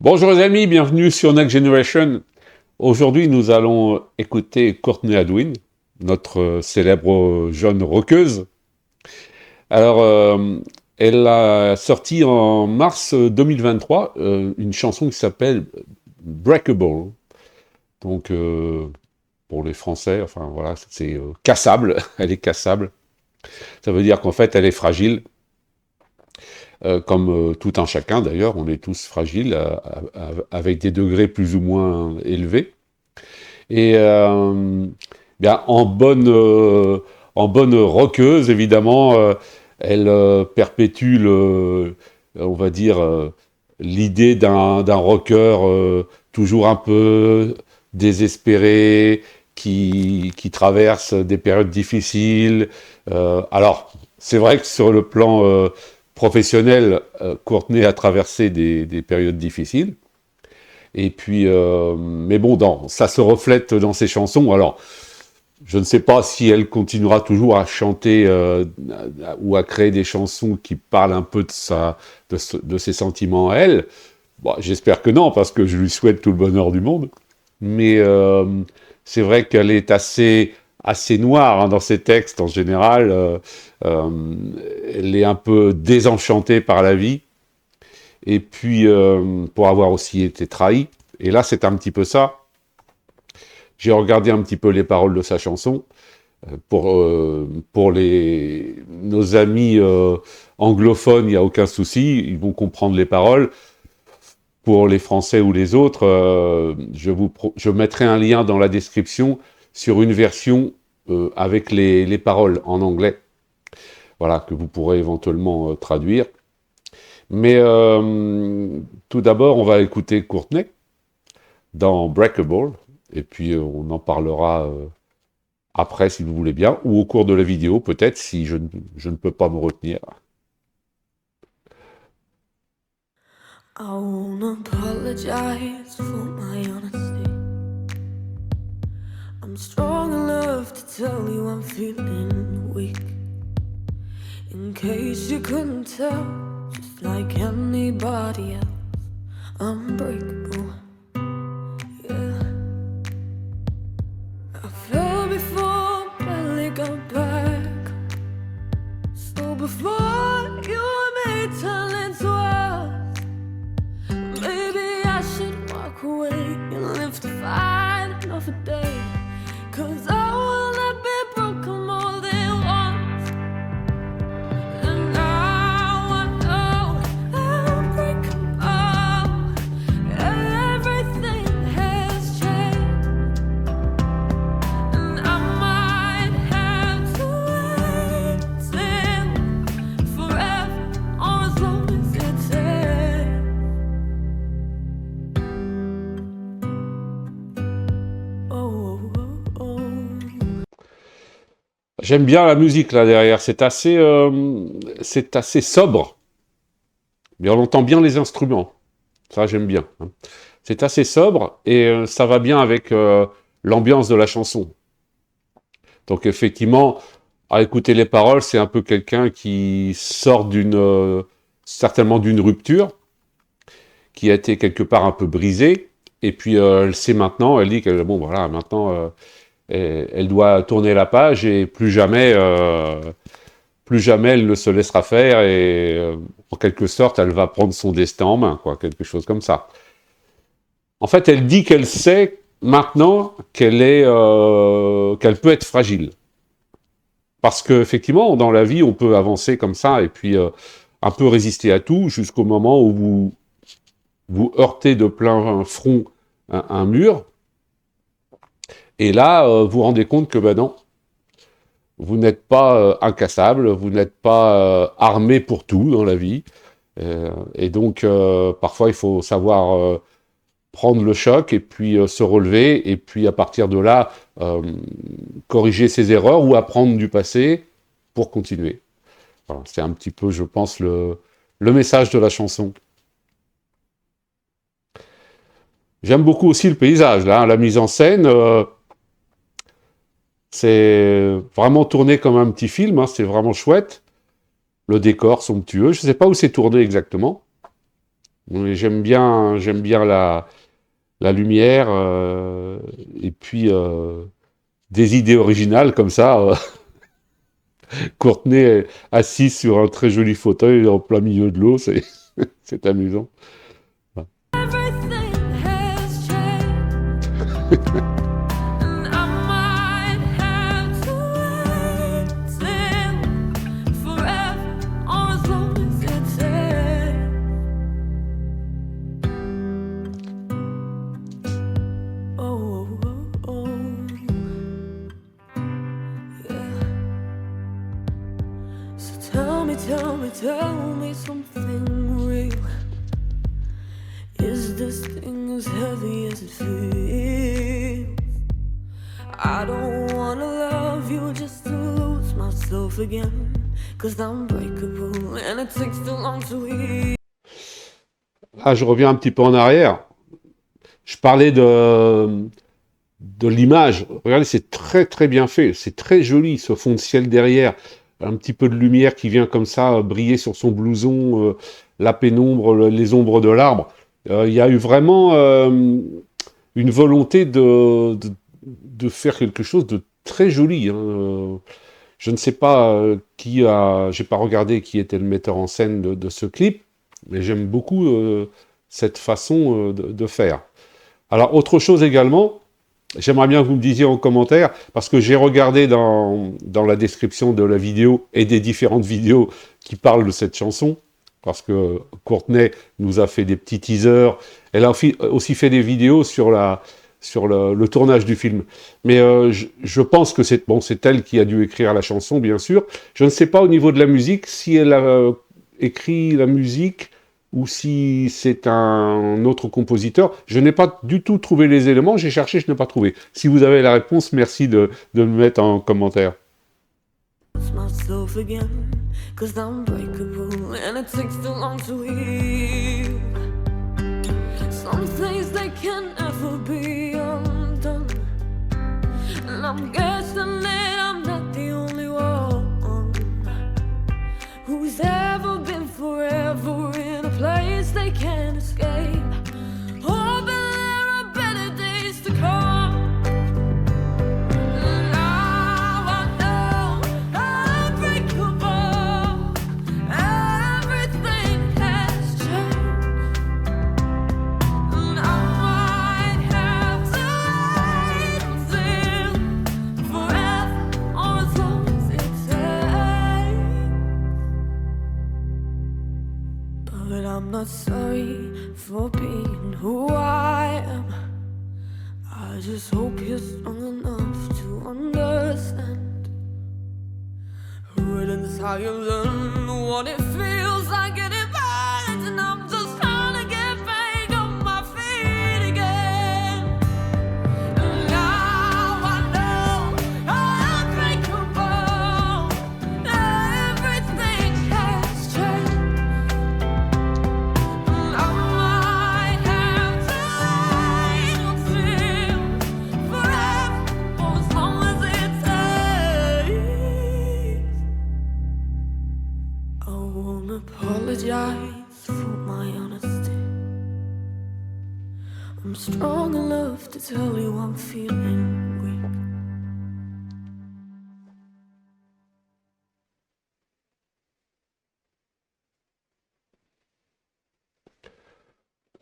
Bonjour les amis, bienvenue sur Next Generation. Aujourd'hui, nous allons écouter Courtney Hadwin, notre célèbre jeune rockeuse. Alors, elle a sorti en mars 2023 une chanson qui s'appelle Breakable. Donc, pour les Français, enfin voilà, c'est cassable, elle est cassable. Ça veut dire qu'en fait, elle est fragile. Comme tout un chacun d'ailleurs, on est tous fragiles, avec des degrés plus ou moins élevés. Et bien, en bonne rockeuse, évidemment, elle perpétue, on va dire, l'idée d'un rocker toujours un peu désespéré, qui traverse des périodes difficiles. Alors, c'est vrai que sur le plan professionnel, Courtney a traversé des périodes difficiles. Et puis, mais bon, ça se reflète dans ses chansons. Alors, je ne sais pas si elle continuera toujours à chanter ou à créer des chansons qui parlent un peu de ses sentiments à elle. Bon, j'espère que non, parce que je lui souhaite tout le bonheur du monde. Mais c'est vrai qu'elle est assez noire dans ses textes en général. Elle est un peu désenchantée par la vie. Et puis, pour avoir aussi été trahi. Et là, c'est un petit peu ça. J'ai regardé un petit peu les paroles de sa chanson. Pour nos amis anglophones, il n'y a aucun souci, ils vont comprendre les paroles. Pour les Français ou les autres, je mettrai un lien dans la description sur une version avec les paroles en anglais. Voilà, que vous pourrez éventuellement traduire. Mais tout d'abord, on va écouter Courtney dans Breakable, et puis on en parlera après, si vous voulez bien, ou au cours de la vidéo, peut-être, si je ne peux pas me retenir. I wanna apologize for my honesty. I'm strong enough to tell you I'm feeling weak. In case you couldn't tell, just like anybody else, I'm breakable. Yeah, I fell before, barely got back. So before you and me turn into us, maybe I should walk away and live to fight another day. 'Cause I will not be broken more than once. And now I know I'm breakable. Everything has changed, and I might have to wait till forever or as long as it takes. Oh, oh, oh. J'aime bien la musique là derrière, c'est assez sobre, mais on entend bien les instruments. Ça, j'aime bien. Hein. C'est assez sobre et ça va bien avec l'ambiance de la chanson. Donc effectivement, à écouter les paroles, c'est un peu quelqu'un qui sort certainement d'une rupture, qui a été quelque part un peu brisée, et puis elle sait maintenant, elle dit que bon voilà, maintenant elle doit tourner la page et plus jamais elle ne se laissera faire et en quelque sorte elle va prendre son destin en main, quoi, quelque chose comme ça. En fait, elle dit qu'elle sait maintenant qu'elle peut être fragile. Parce qu'effectivement, dans la vie, on peut avancer comme ça et puis un peu résister à tout jusqu'au moment où vous heurtez de plein front un mur. Et là, vous vous rendez compte que ben non, vous n'êtes pas incassable, vous n'êtes pas armé pour tout dans la vie. Et donc, parfois, il faut savoir prendre le choc et puis se relever, et puis à partir de là, corriger ses erreurs ou apprendre du passé pour continuer. Voilà, c'est un petit peu, je pense, le message de la chanson. J'aime beaucoup aussi le paysage, là, hein, la mise en scène. C'est vraiment tourné comme un petit film, hein, c'est vraiment chouette. Le décor somptueux, je ne sais pas où c'est tourné exactement, Mais j'aime bien la lumière, et puis des idées originales comme ça. Courtenay assis sur un très joli fauteuil en plein milieu de l'eau, c'est c'est amusant. Everything has changed, and I might have to wait till forever or as long as it takes. Oh, oh, oh, yeah. So tell me something real. Is this thing as heavy as it feels? I don't wanna love you just to lose myself again, 'cause I'm breakable and it takes too long to heal. Ah, je reviens un petit peu en arrière. Je parlais de l'image. Regardez, c'est très très bien fait. C'est très joli, ce fond de ciel derrière. Un petit peu de lumière qui vient comme ça briller sur son blouson, la pénombre, les ombres de l'arbre. Il y a eu vraiment une volonté de faire quelque chose de très joli, hein. Je ne sais pas j'ai pas regardé qui était le metteur en scène de ce clip, mais j'aime beaucoup cette façon de faire. Alors, autre chose également, j'aimerais bien que vous me disiez en commentaire, parce que j'ai regardé dans la description de la vidéo et des différentes vidéos qui parlent de cette chanson, parce que Courtenay nous a fait des petits teasers. Elle a aussi fait des vidéos sur le tournage du film. Mais je pense que c'est elle qui a dû écrire la chanson, bien sûr. Je ne sais pas au niveau de la musique si elle a écrit la musique ou si c'est un autre compositeur. Je n'ai pas du tout trouvé les éléments, j'ai cherché, je n'ai pas trouvé. Si vous avez la réponse, merci de me mettre en commentaire. Myself again, 'cause I'm breakable and it takes too long to heal. Some things they can never be undone, and I'm guessing that I'm not the only one who's ever been forever in a place they can't escape. Oh, but there are better days to come. I'm not sorry for being who I am. I just hope you're strong enough to understand. Wouldn't how you learn what it feels like getting bad, and I'm just trying to get back on my feet again. And now I know I'm unbreakable. Everything has changed. Apologize for my honesty. I'm strong enough to tell you I'm feeling weak.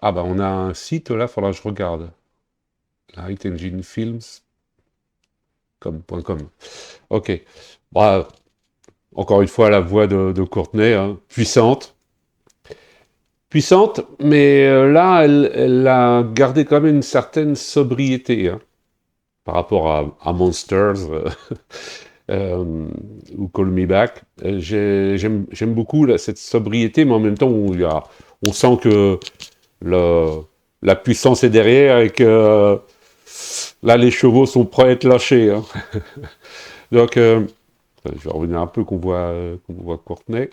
Ah bah on a un site là, faudra que je regarde. Light Engine Films. .com. Ok. Bah, encore une fois, la voix de Courtenay, hein, puissante. Puissante, mais là, elle a gardé quand même une certaine sobriété, hein, par rapport à Monsters ou Call Me Back. J'aime beaucoup là, cette sobriété, mais en même temps, on sent que la puissance est derrière et que là, les chevaux sont prêts à être lâchés, hein. Donc, je vais revenir un peu qu'on voit Courtenay.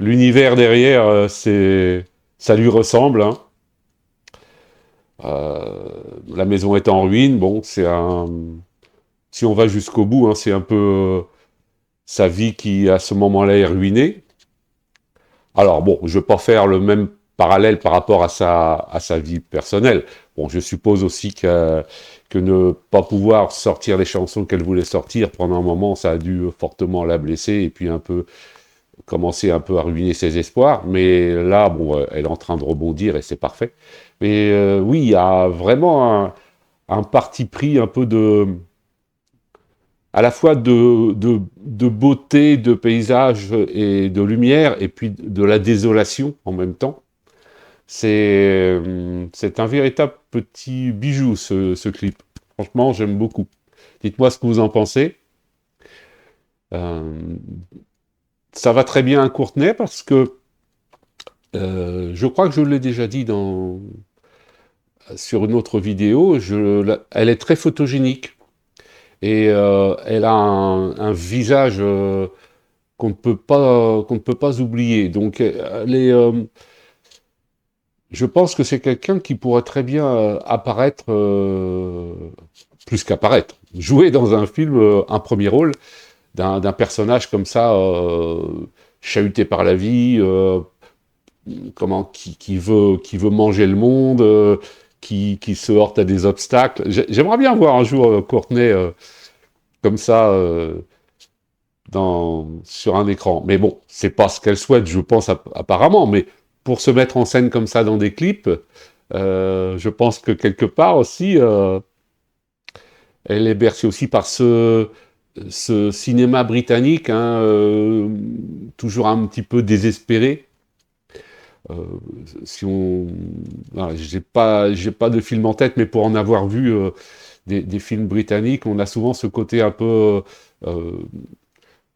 L'univers derrière, ça lui ressemble, hein. La maison est en ruine. Bon, si on va jusqu'au bout, hein, c'est un peu sa vie qui, à ce moment-là, est ruinée. Alors bon, je ne vais pas faire le même parallèle par rapport à sa vie personnelle. Bon, je suppose aussi que ne pas pouvoir sortir les chansons qu'elle voulait sortir pendant un moment, ça a dû fortement la blesser et puis un peu commencer un peu à ruiner ses espoirs. Mais là, bon, elle est en train de rebondir et c'est parfait. Mais oui, il y a vraiment un parti pris un peu à la fois de beauté, de paysage et de lumière, et puis de la désolation en même temps. C'est un véritable petit bijou, ce clip. Franchement, j'aime beaucoup. Dites-moi ce que vous en pensez. Euh, Ça va très bien à Courtenay parce que je crois que je l'ai déjà dit sur une autre vidéo, elle est très photogénique et elle a un visage qu'on ne peut pas oublier. Donc, je pense que c'est quelqu'un qui pourrait très bien apparaître, plus qu'apparaître, jouer dans un film, un premier rôle d'un personnage comme ça, chahuté par la vie, qui veut manger le monde, qui se heurte à des obstacles. J'aimerais bien voir un jour Courtenay comme ça sur un écran. Mais bon, c'est pas ce qu'elle souhaite, je pense, apparemment. Mais pour se mettre en scène comme ça dans des clips, je pense que quelque part aussi, elle est bercée aussi par ce cinéma britannique, hein, toujours un petit peu désespéré. Euh, si on, voilà, j'ai pas de film en tête, mais pour en avoir vu des films britanniques, on a souvent ce côté un peu, euh,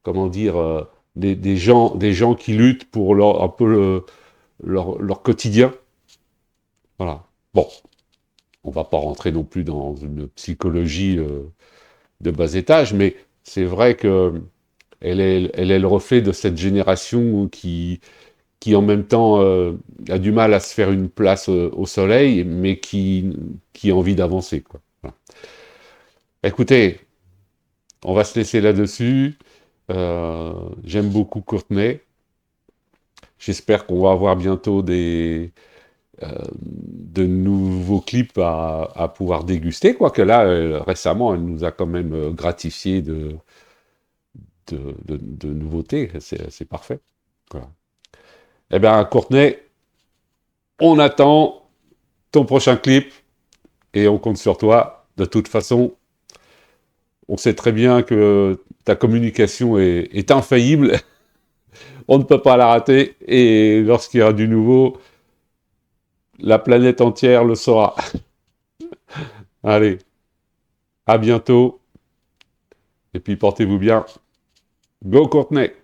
comment dire, des gens qui luttent pour un peu leur quotidien. Voilà. Bon, on va pas rentrer non plus dans une psychologie de bas étage, mais c'est vrai que elle est le reflet de cette génération qui en même temps a du mal à se faire une place au soleil, mais qui a envie d'avancer, quoi. Voilà. Écoutez, on va se laisser là-dessus. J'aime beaucoup Courtenay. J'espère qu'on va avoir bientôt de nouveaux clips à pouvoir déguster, quoique là, récemment, elle nous a quand même gratifié de nouveautés. C'est parfait. Voilà. Eh bien, Courtenay, on attend ton prochain clip et on compte sur toi. De toute façon, on sait très bien que ta communication est infaillible. On ne peut pas la rater. Et lorsqu'il y aura du nouveau, la planète entière le saura. Allez, à bientôt. Et puis portez-vous bien. Go Courtenay!